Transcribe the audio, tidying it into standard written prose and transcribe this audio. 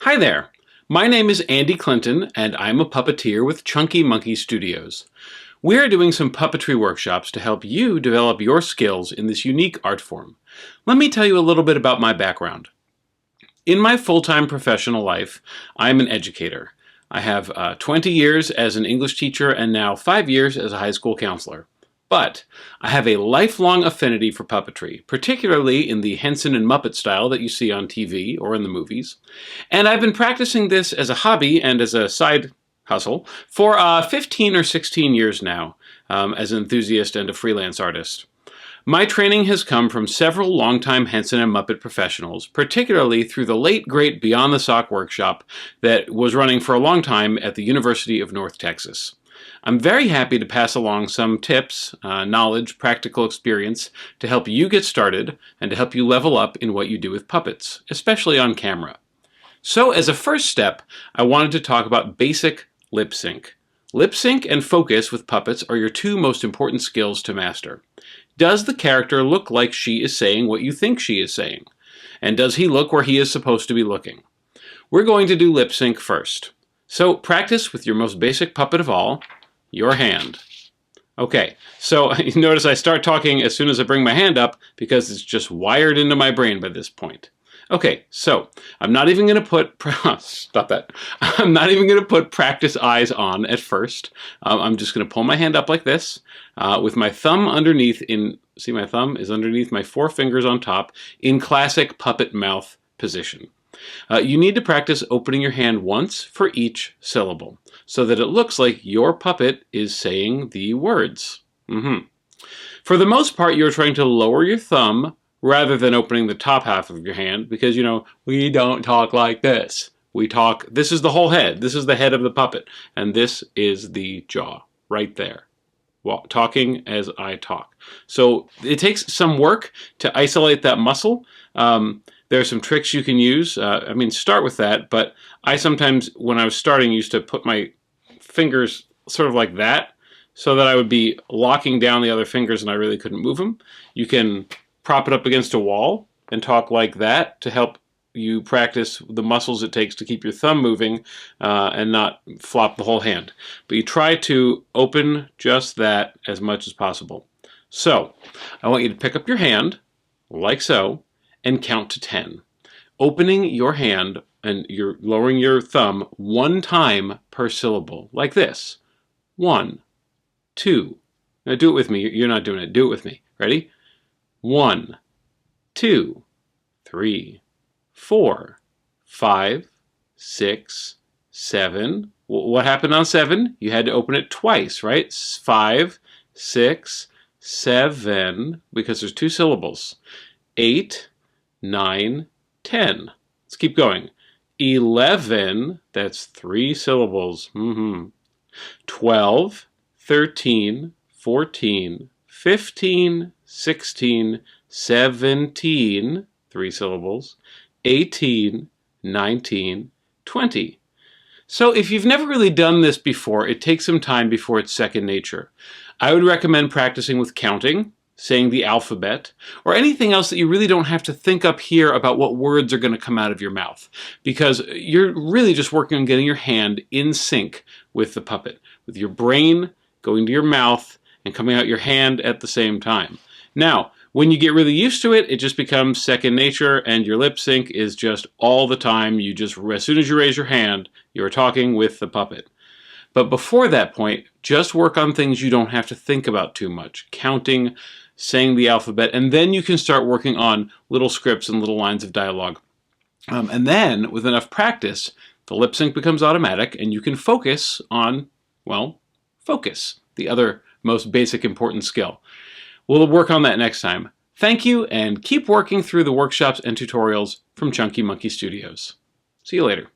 Hi there. My name is Andy Clinton, and I'm a puppeteer with Chunky Monkey Studios. We're doing some puppetry workshops to help you develop your skills in this unique art form. Let me tell you a little bit about my background. In my full-time professional life, I'm an educator. I have 20 years as an English teacher and now 5 years as a high school counselor. But I have a lifelong affinity for puppetry, particularly in the Henson and Muppet style that you see on TV or in the movies. And I've been practicing this as a hobby and as a side hustle for 15 or 16 years now, as an enthusiast and a freelance artist. My training has come from several longtime Henson and Muppet professionals, particularly through the late great Beyond the Sock workshop that was running for a long time at the University of North Texas. I'm very happy to pass along some tips, knowledge, practical experience to help you get started and to help you level up in what you do with puppets, especially on camera. So as a first step, I wanted to talk about basic lip sync. Lip sync and focus with puppets are your two most important skills to master. Does the character look like she is saying what you think she is saying? And does he look where he is supposed to be looking? We're going to do lip sync first. So practice with your most basic puppet of all, your hand. Okay, so you notice I start talking as soon as I bring my hand up because it's just wired into my brain by this point. Okay, so I'm not even going to put, stop that. I'm not even going to put practice eyes on at first. I'm just going to pull my hand up like this with my thumb underneath see my thumb is underneath my 4 fingers on top in classic puppet mouth position. You need to practice opening your hand once for each syllable so that it looks like your puppet is saying the words. For the most part, you're trying to lower your thumb rather than opening the top half of your hand because, you know, we don't talk like this. This is the whole head. This is the head of the puppet. And this is the jaw right there. Well, talking as I talk. So it takes some work to isolate that muscle. There are some tricks you can use. Start with that, but I sometimes, when I was starting, used to put my fingers sort of like that so that I would be locking down the other fingers and I really couldn't move them. You can prop it up against a wall and talk like that to help you practice the muscles it takes to keep your thumb moving and not flop the whole hand. But you try to open just that as much as possible. So I want you to pick up your hand, like so, and count to 10. Opening your hand and you're lowering your thumb 1 time per syllable, like this. 1, 2. Now do it with me. You're not doing it. Do it with me. Ready? 1, 2, 3, 4, 5, 6, 7. What happened on 7? You had to open it twice, right? 5, 6, 7, because there's 2 syllables. 8, 9, 10. Let's keep going. 11, that's 3 syllables. 12, 13, 14, 15, 16, 17, 3 syllables. 18, 19, 20. So if you've never really done this before, it takes some time before it's second nature. I would recommend practicing with counting, saying the alphabet, or anything else that you really don't have to think up here about what words are going to come out of your mouth, because you're really just working on getting your hand in sync with the puppet, with your brain going to your mouth and coming out your hand at the same time. Now, when you get really used to it, it just becomes second nature and your lip sync is just all the time. As soon as you raise your hand, you're talking with the puppet. But before that point, just work on things you don't have to think about too much. Counting, saying the alphabet, and then you can start working on little scripts and little lines of dialogue. And then, with enough practice, the lip sync becomes automatic and you can focus on, well, focus, the other most basic important skill. We'll work on that next time. Thank you, and keep working through the workshops and tutorials from Chunky Monkey Studios. See you later.